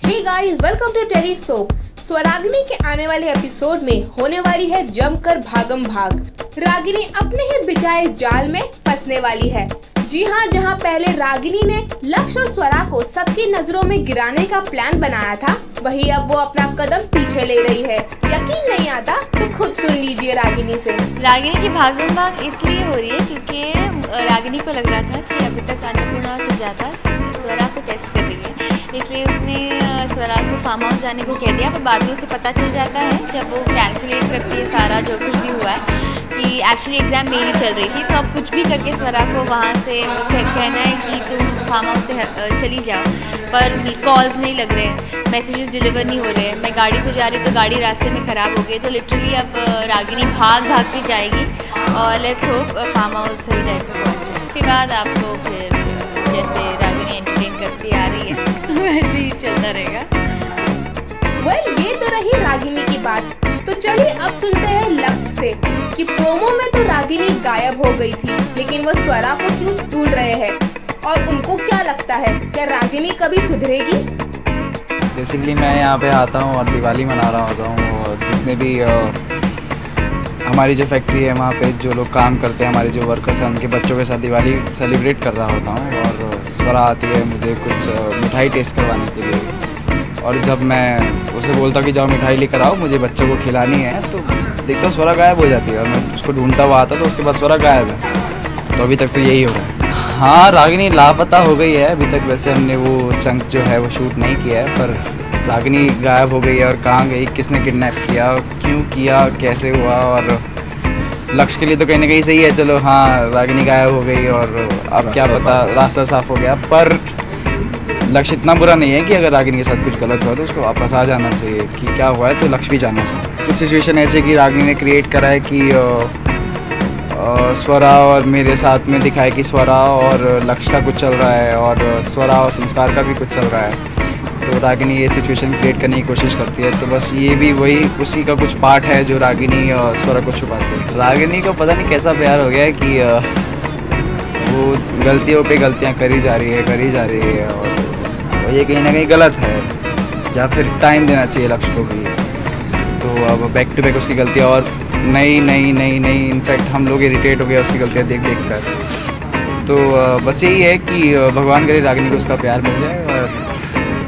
Hey guys, welcome to telly soap. Swaragini के आने वाले एपिसोड में होने वाली है जमकर भागम भाग। रागिनी अपने ही बिछाए जाल में फंसने वाली है। जी हाँ, जहाँ पहले रागिनी ने लक्ष्य और स्वरा को सबकी नजरों में गिराने का प्लान बनाया था, वही अब वो अपना कदम पीछे ले रही है। यकीन नहीं आता तो खुद सुन लीजिए रागिनी से। रागिनी की भागम भाग इसलिए हो रही है क्योंकि रागिनी को लग रहा था कि अभी तक अन्नपूर्णा सुजाता स्वरा को टेस्ट कर रही है, इसलिए उसने स्वरा को फार्म हाउस जाने को कह दिया। पर बाद में उसे पता चल जाता है जब वो कैलकुलेट करती है सारा जो कुछ भी हुआ है कि एक्चुअली एग्ज़ाम मेरी चल रही थी, तो अब कुछ भी करके स्वरा को वहाँ से कहना है कि तुम फार्म हाउस से चली जाओ। पर कॉल्स नहीं लग रहे हैं, मैसेजेस डिलीवर नहीं हो रहे हैं। मैं गाड़ी से जा रही तो गाड़ी रास्ते में ख़राब हो गई, तो लिटरली अब रागिनी भाग के जाएगी और लेट्स होप फार्म हाउस सही टाइम पे पहुँचे। उसके बाद आपको फिर जैसे रागिनी एंटरटेन करती आ रही है वैसे ही चलता रहेगा। ये तो रही रागिनी की बात। तो चलिए अब सुनते हैं लक्ष्य से कि प्रोमो में तो रागिनी गायब हो गई थी, लेकिन वो स्वरा को क्यों ढूंढ रहे हैं और उनको क्या लगता है, क्या रागिनी कभी सुधरेगी? बेसिकली मैं यहाँ पे आता हूँ और दिवाली मना रहा होता हूँ, और जितने भी हमारी जो फैक्ट्री है वहाँ पे जो लोग काम करते हैं, हमारे जो वर्कर्स हैं, उनके बच्चों के साथ दिवाली सेलिब्रेट कर रहा होता हूँ। और स्वरा आती है मुझे कुछ मिठाई टेस्ट करवाने के लिए, और जब मैं उसे बोलता कि जाओ मिठाई लेकर आओ, मुझे बच्चों को खिलानी है, तो देखता स्वरा गायब हो जाती है और मैं उसको ढूंढता हुआ आता, तो उसके बाद स्वरा गायब है। तो अभी तक तो यही हो रहा है। हाँ, रागिनी लापता हो गई है अभी तक। वैसे हमने वो चंक जो है वो शूट नहीं किया है, पर रागिनी गायब हो गई है। और कहाँ गई, किसने किडनैप किया, क्यों किया, कैसे हुआ, और लक्ष्य के लिए तो कहीं ना कहीं सही है। चलो हाँ, रागिनी गायब हो गई और अब क्या पता रास्ता साफ हो गया, पर लक्ष्य इतना बुरा नहीं है कि अगर रागिनी के साथ कुछ गलत हुआ तो उसको वापस आ जाना चाहिए। कि क्या हुआ है तो लक्ष्य भी जानना चाहिए। कुछ सिचुएशन ऐसे कि रागिनी ने क्रिएट करा है कि स्वरा और मेरे साथ में दिखाए कि स्वरा और लक्ष्य का कुछ चल रहा है और स्वरा और संस्कार का भी कुछ चल रहा है। तो रागिनी ये सिचुएशन क्रिएट करने की कोशिश करती है। तो बस ये भी वही उसी का कुछ पार्ट है जो रागिनी और स्वरा को छुपाती है। रागिनी को पता नहीं कैसा प्यार हो गया है कि वो गलतियों पे गलतियाँ करी जा रही है और ये कहीं ना कहीं गलत है, या फिर टाइम देना चाहिए लक्ष्य को भी। तो अब बैक टू बैक उसकी गलतियाँ और नई इनफैक्ट हम लोग इरिटेट हो गए उसकी गलतियाँ देख कर। तो बस यही है कि भगवान करे रागिनी को उसका प्यार मिल जाए और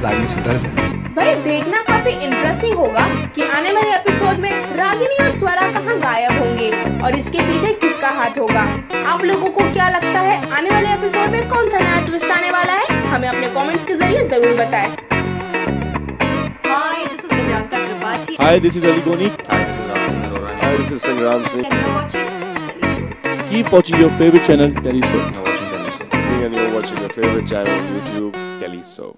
रागिनी सुधर जाए। भाई देखना काफी इंटरेस्टिंग होगा कि आने वाले एपिसोड में रागिनी और स्वरा कहाँ गायब होंगे और इसके पीछे किसका हाथ होगा। आप लोगों को क्या लगता है, आने वाले एपिसोड में कौन सा नया ट्विस्ट आने वाला है? हमें अपने कमेंट्स के जरिए जरूर बताएं। Hi, this is Ali Goni. Hi, this is Sangram Singh. Keep watching your favorite channel, Telly Soap. You're watching Telly Soap. And you're watching your favorite channel, YouTube, Telly Soap.